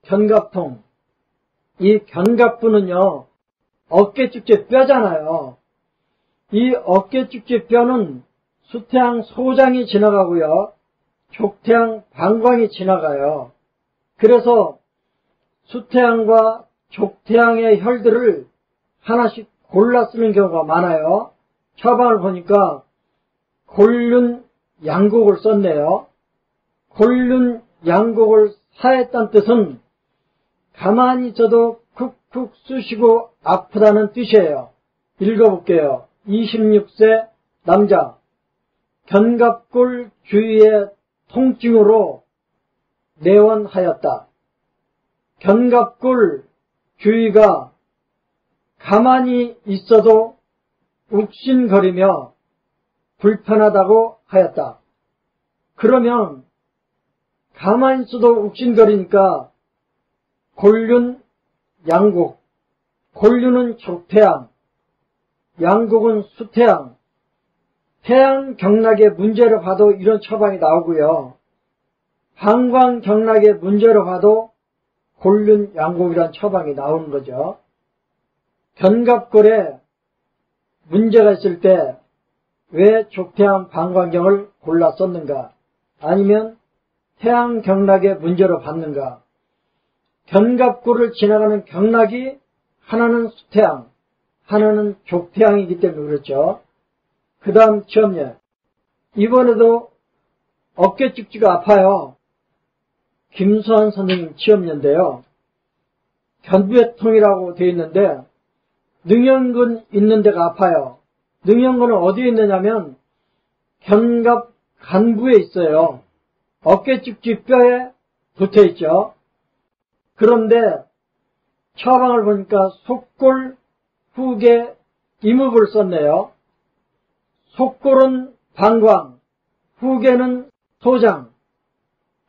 견갑통. 이 견갑부는요, 어깨축제 뼈잖아요. 이 어깨축제 뼈는 수태양 소장이 지나가고요, 족태양 방광이 지나가요. 그래서 수태양과 족태양의 혈들을 하나씩 골라 쓰는 경우가 많아요. 처방을 보니까 골륜 양곡을 썼네요. 골륜 양곡을 사했다는 뜻은 가만히 있어도 쿡쿡 쑤시고 아프다는 뜻이에요. 읽어볼게요. 26세 남자, 견갑골 주위의 통증으로 내원하였다. 견갑골 주위가 가만히 있어도 욱신거리며 불편하다고 하였다. 그러면 가만히 있어도 욱신거리니까 골륜, 양곡, 골륜은 족태양, 양곡은 수태양, 태양 경락의 문제로 봐도 이런 처방이 나오고요. 방광 경락의 문제로 봐도 골륜, 양곡이란 처방이 나오는 거죠. 견갑골에 문제가 있을 때 왜 족태양 방광경을 골라 썼는가? 아니면 태양 경락의 문제로 받는가? 견갑골을 지나가는 경락이 하나는 수태양, 하나는 족태양이기 때문에 그렇죠. 그 다음 시험예. 이번에도 어깨 쭉지가 아파요. 김수환 선생님 시험예인데요. 견부회통이라고 되어 있는데 능형근 있는 데가 아파요. 능형근은 어디에 있느냐면 견갑 간부에 있어요. 어깨 쭉지 뼈에 붙어 있죠. 그런데 처방을 보니까 속골, 후계, 이목을 썼네요. 속골은 방광, 후계는 소장.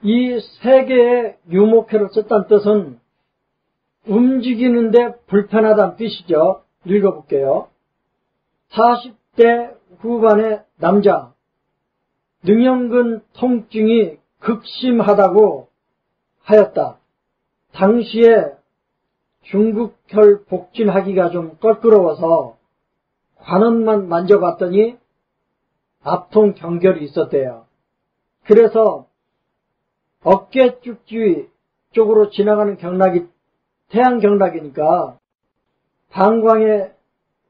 이 세 개의 유목회를 썼다는 뜻은 움직이는데 불편하다는 뜻이죠. 읽어볼게요. 40대 후반의 남자, 능형근 통증이 극심하다고 하였다. 당시에 중국혈 복진하기가 좀 껄끄러워서 관원만 만져봤더니 압통 경결이 있었대요. 그래서 어깨 쭉지 쪽으로 지나가는 경락이 태양 경락이니까 방광의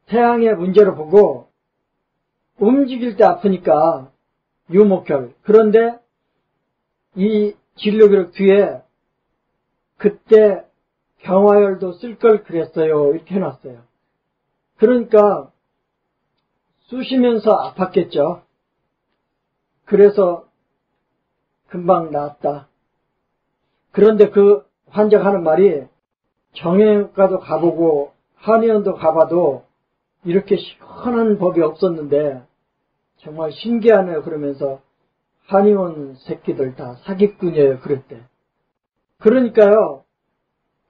태양의 문제를 보고 움직일 때 아프니까 유목혈. 그런데 이 진료기록 뒤에 그때 경화혈도 쓸 걸 그랬어요. 이렇게 해놨어요. 그러니까 쑤시면서 아팠겠죠. 그래서 금방 나았다. 그런데 그 환자가 하는 말이 정형외과도 가보고 한의원도 가봐도 이렇게 시원한 법이 없었는데 정말 신기하네요. 그러면서 한의원 새끼들 다 사기꾼이에요. 그랬대. 그러니까요.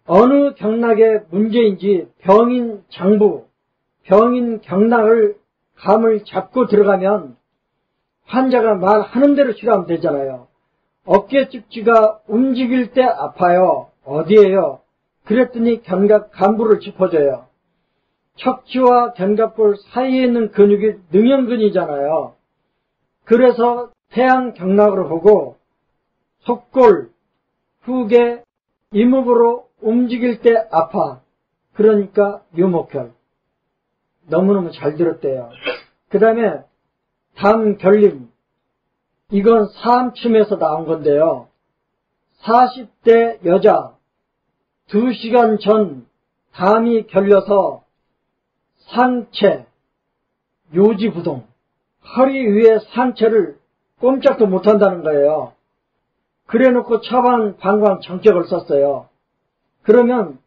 어느 경락의 문제인지 병인 장부, 병인 경락을 감을 잡고 들어가면 환자가 말하는 대로 치료하면 되잖아요. 어깨 쭉지가 움직일 때 아파요. 어디에요? 그랬더니 견갑 간부를 짚어줘요. 척추와 견갑골 사이에 있는 근육이 능형근이잖아요. 그래서 태양 경락으로 보고 속골, 후계, 이목으로 움직일 때 아파. 그러니까 유목혈. 너무너무 잘 들었대요. 그 다음에 담 결림. 이건 사암침에서 나온 건데요. 40대 여자 2시간 전 담이 결려서 상체, 요지부동, 허리 위에 상체를 꼼짝도 못한다는 거예요. 그래놓고 처방 방광 정격을 썼어요. 그러면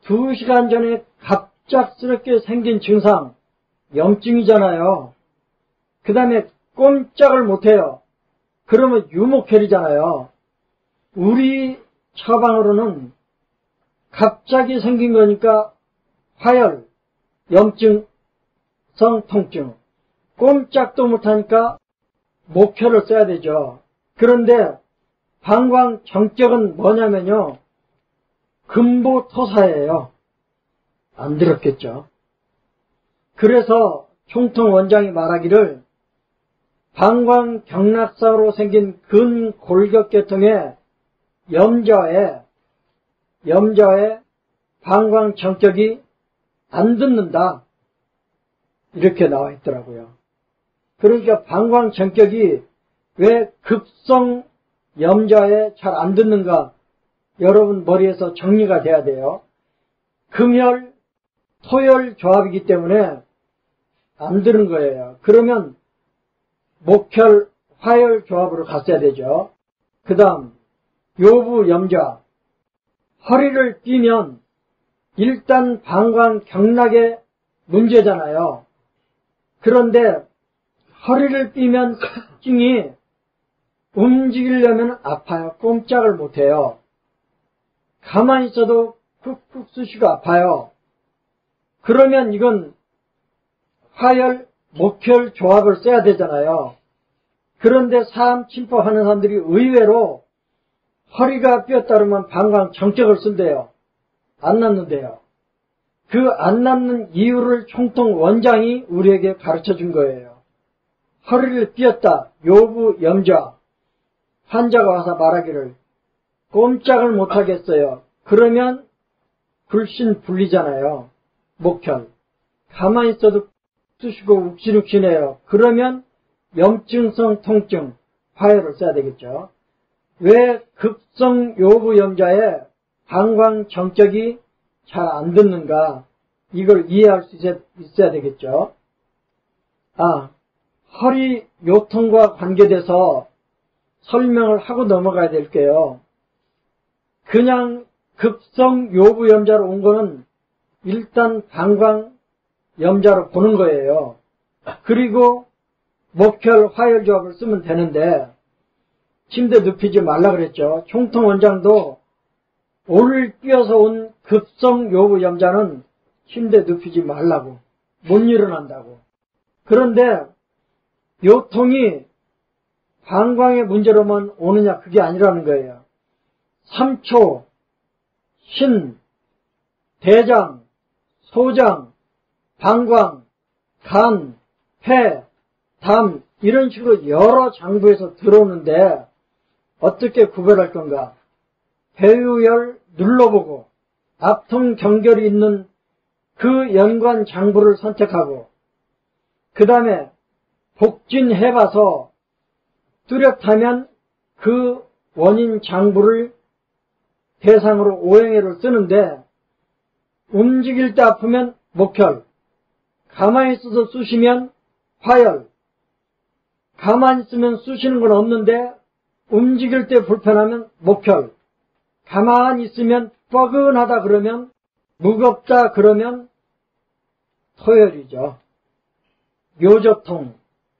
2시간 전에 갑작스럽게 생긴 증상, 염증이잖아요. 그 다음에 꼼짝을 못해요. 그러면 유목혈이잖아요. 우리 처방으로는 갑자기 생긴 거니까 화열, 염증성 통증, 꼼짝도 못하니까 목혈을 써야 되죠. 그런데 방광 정격은 뭐냐면요. 금보토사예요. 안 들었겠죠. 그래서 총통원장이 말하기를 방광경락사로 생긴 근골격계통의 염좌에 방광정격이 안 듣는다. 이렇게 나와 있더라고요. 그러니까 방광정격이 왜 급성 염좌에 잘 안 듣는가 여러분 머리에서 정리가 돼야 돼요. 금혈, 토혈 조합이기 때문에 안 드는 거예요. 그러면 목혈, 화혈 조합으로 갔어야 되죠. 그 다음 요부 염좌, 허리를 삐면 일단 방광경락의 문제잖아요. 그런데 허리를 삐면 특징이 움직이려면 아파요. 꼼짝을 못해요. 가만히 있어도 쿡쿡 쑤시고 아파요. 그러면 이건 화혈, 목혈 조합을 써야 되잖아요. 그런데 사암 침포하는 사람들이 의외로 허리가 삐었다 그러면 방광정격을 쓴대요. 안 낫는데요. 그 안 낫는 이유를 총통 원장이 우리에게 가르쳐 준 거예요. 허리를 삐었다. 요부 염좌. 환자가 와서 말하기를 꼼짝을 못하겠어요. 그러면 불신불리잖아요. 목혈. 가만히 있어도 쑤시고 욱신욱신해요. 그러면 염증성 통증, 화혈을 써야 되겠죠. 왜 급성 요부 염좌에 방광정격이 잘 안 듣는가? 이걸 이해할 수 있어야 되겠죠. 허리 요통과 관계돼서 설명을 하고 넘어가야 될게요. 그냥 급성 요부 염좌로 온 거는 일단 방광 염좌로 보는 거예요. 그리고 목혈, 화혈 조합을 쓰면 되는데 침대 눕히지 말라 그랬죠. 총통 원장도 오를 뛰어서 온 급성 요부 염좌는 침대 눕히지 말라고, 못 일어난다고. 그런데 요통이 방광의 문제로만 오느냐, 그게 아니라는 거예요. 삼초, 신, 대장, 소장, 방광, 간, 폐, 담 이런 식으로 여러 장부에서 들어오는데 어떻게 구별할 건가? 배유열 눌러보고 앞통 경결이 있는 그 연관 장부를 선택하고 그 다음에 복진해봐서 뚜렷하면 그 원인 장부를 대상으로 오행애를 쓰는데 움직일 때 아프면 목혈, 가만히 있어서 쑤시면 화혈, 가만히 있으면 쑤시는 건 없는데 움직일 때 불편하면 목혈, 가만히 있으면 뻐근하다 그러면 무겁다 그러면 토혈이죠. 요저통,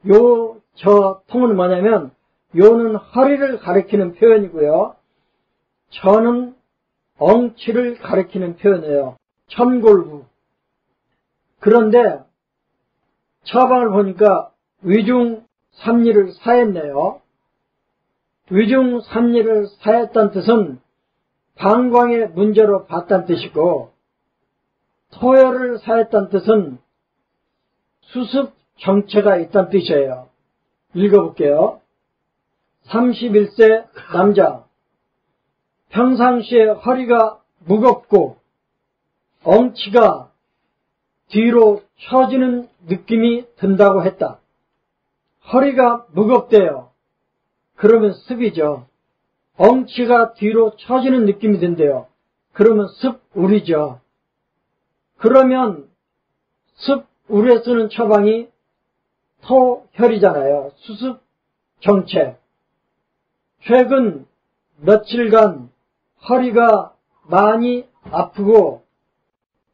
요저통은 뭐냐면 요는 허리를 가리키는 표현이고요. 저는 엉치를 가리키는 표현이에요. 천골구. 그런데 처방을 보니까 위중 삼리를 사했네요. 위중 삼리를 사했다는 뜻은 방광의 문제로 봤다는 뜻이고 토혈을 사했다는 뜻은 수습 정체가 있다는 뜻이에요. 읽어볼게요. 31세 남자. 평상시에 허리가 무겁고 엉치가 뒤로 처지는 느낌이 든다고 했다. 허리가 무겁대요. 그러면 습이죠. 엉치가 뒤로 처지는 느낌이 든대요. 그러면 습울이죠. 그러면 습울에 쓰는 처방이 토혈이잖아요. 수습 정체. 최근 며칠간 허리가 많이 아프고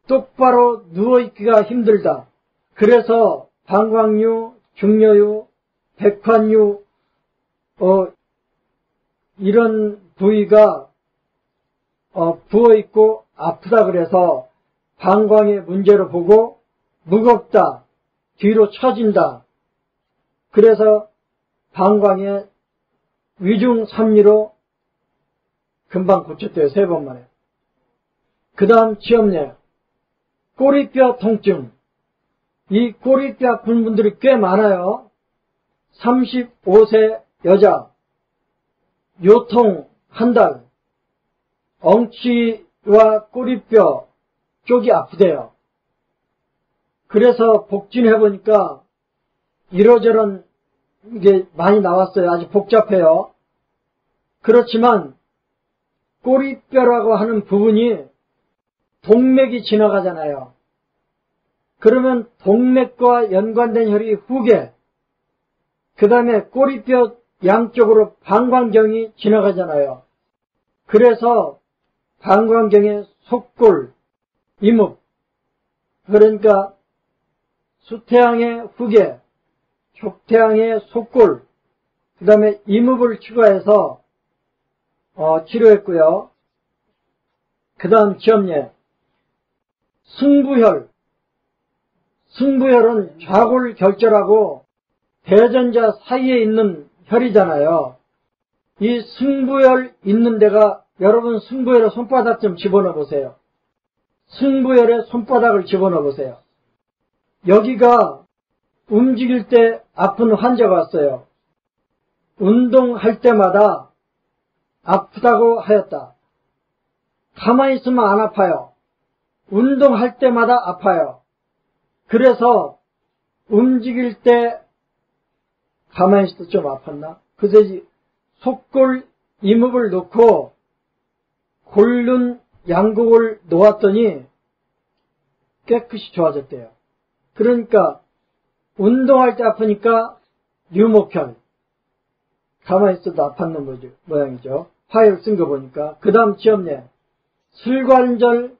똑바로 누워있기가 힘들다. 그래서 방광류, 중녀유, 백환류 이런 부위가 부어있고 아프다 그래서 방광의 문제로 보고 무겁다, 뒤로 처진다. 그래서 방광의 위중 삼리로 금방 고쳤대요. 3번 만에. 그 다음 지엄내, 꼬리뼈 통증. 이 꼬리뼈 아픈 분들이 꽤 많아요. 35세 여자, 요통 한 달, 엉치와 꼬리뼈 쪽이 아프대요. 그래서 복진해보니까 이러저런 게 많이 나왔어요. 아주 복잡해요. 그렇지만 꼬리뼈라고 하는 부분이 동맥이 지나가잖아요. 그러면 동맥과 연관된 혈이 후계, 그 다음에 꼬리뼈 양쪽으로 방광경이 지나가잖아요. 그래서 방광경의 속골, 이묵, 그러니까 수태양의 후계, 족태양의 속골, 그 다음에 이묵을 추가해서 치료했고요. 그 다음 지엄예, 승부혈. 승부혈은 좌골결절하고 대전자 사이에 있는 혈이잖아요. 이 승부혈 있는 데가, 여러분 승부혈에 손바닥 좀 집어넣어 보세요. 승부혈에 손바닥을 집어넣어 보세요. 여기가 움직일 때 아픈 환자가 왔어요. 운동할 때마다 아프다고 하였다. 가만히 있으면 안 아파요. 운동할 때마다 아파요. 그래서 움직일 때 가만히 있어도 좀 아팠나? 그래서 속골 이묵을 넣고 골륜 양곡을 놓았더니 깨끗이 좋아졌대요. 그러니까 운동할 때 아프니까 유목혈, 가만히 있어도 아팠는 모양이죠. 화열 쓴 거 보니까. 그 다음 지엄내, 슬관절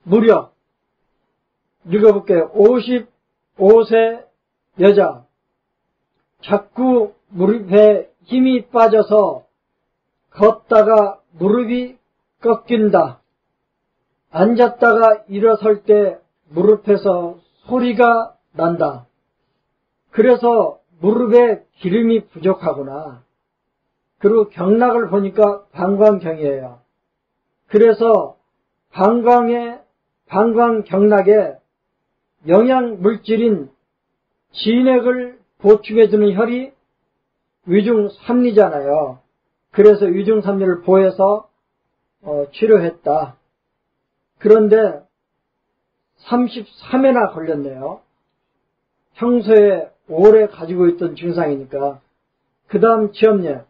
무력. 읽어볼게요. 55세 여자, 자꾸 무릎에 힘이 빠져서 걷다가 무릎이 꺾인다. 앉았다가 일어설 때 무릎에서 소리가 난다. 그래서 무릎에 기름이 부족하구나. 그리고 경락을 보니까 방광경이에요. 그래서 방광경락에 영양물질인 진액을 보충해주는 혈이 위중삼리잖아요. 그래서 위중삼리를 보해서 치료했다. 그런데 33회나 걸렸네요. 평소에 오래 가지고 있던 증상이니까. 그 다음 지엄예.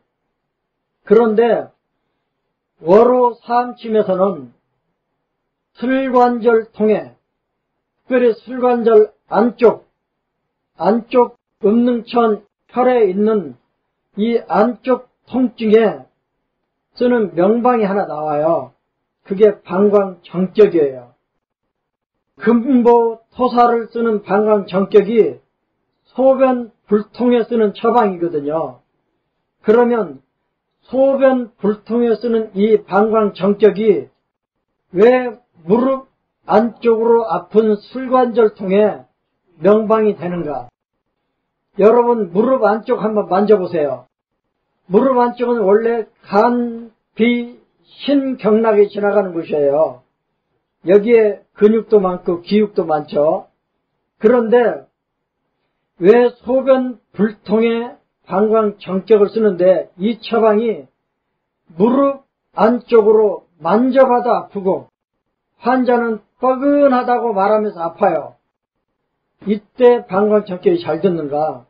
그런데 월호 사암침에서는 슬관절 통해, 특별히 슬관절 안쪽 음능천 혈에 있는 이 안쪽 통증에 쓰는 명방이 하나 나와요. 그게 방광정격이에요. 금보토사를 쓰는 방광정격이 소변 불통에 쓰는 처방이거든요. 그러면 소변 불통에 쓰는 이 방광정격이 왜 무릎 안쪽으로 아픈 슬관절통에 명방이 되는가? 여러분 무릎 안쪽 한번 만져보세요. 무릎 안쪽은 원래 간, 비, 신경락이 지나가는 곳이에요. 여기에 근육도 많고 기육도 많죠. 그런데 왜 소변 불통에 방광정격을 쓰는데 이 처방이 무릎 안쪽으로 만져봐도 아프고 환자는 뻐근하다고 말하면서 아파요. 이때 방광정격이 잘 듣는가?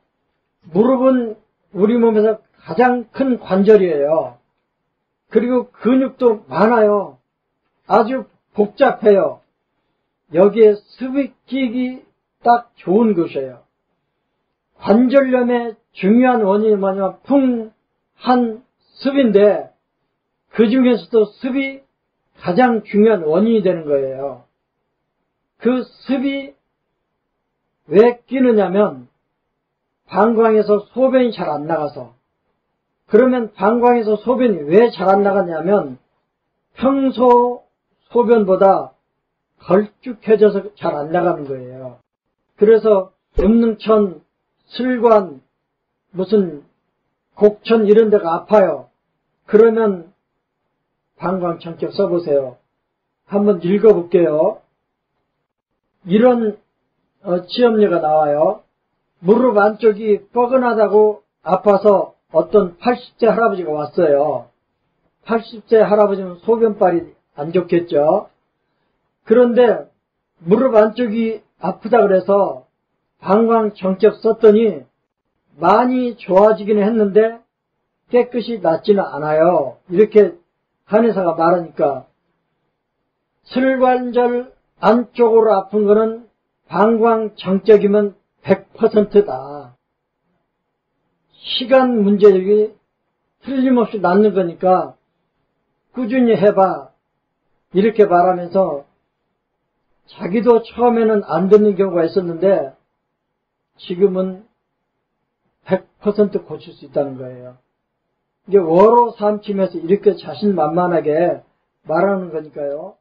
무릎은 우리 몸에서 가장 큰 관절이에요. 그리고 근육도 많아요. 아주 복잡해요. 여기에 습이 끼기 딱 좋은 곳이에요. 관절염의 중요한 원인이 뭐냐면 풍한 습인데 그 중에서도 습이 가장 중요한 원인이 되는 거예요. 그 습이 왜 끼느냐면 방광에서 소변이 잘 안 나가서. 그러면 방광에서 소변이 왜 잘 안 나가냐면 평소 소변보다 걸쭉해져서 잘 안 나가는 거예요. 그래서 음능천, 슬관, 무슨 곡천 이런 데가 아파요. 그러면 방광정격 써보세요. 한번 읽어볼게요. 이런 지엄례가 나와요. 무릎 안쪽이 뻐근하다고 아파서 어떤 80세 할아버지가 왔어요. 80세 할아버지는 소변발이 안 좋겠죠. 그런데 무릎 안쪽이 아프다 그래서 방광정적 썼더니 많이 좋아지기는 했는데 깨끗이 낫지는 않아요. 이렇게 한의사가 말하니까 슬관절 안쪽으로 아픈 거는 방광정적이면 100%다. 시간 문제력이 틀림없이 낫는 거니까 꾸준히 해봐. 이렇게 말하면서 자기도 처음에는 안 듣는 경우가 있었는데 지금은 100% 고칠 수 있다는 거예요. 이게 워로 삼킴에서 이렇게 자신만만하게 말하는 거니까요.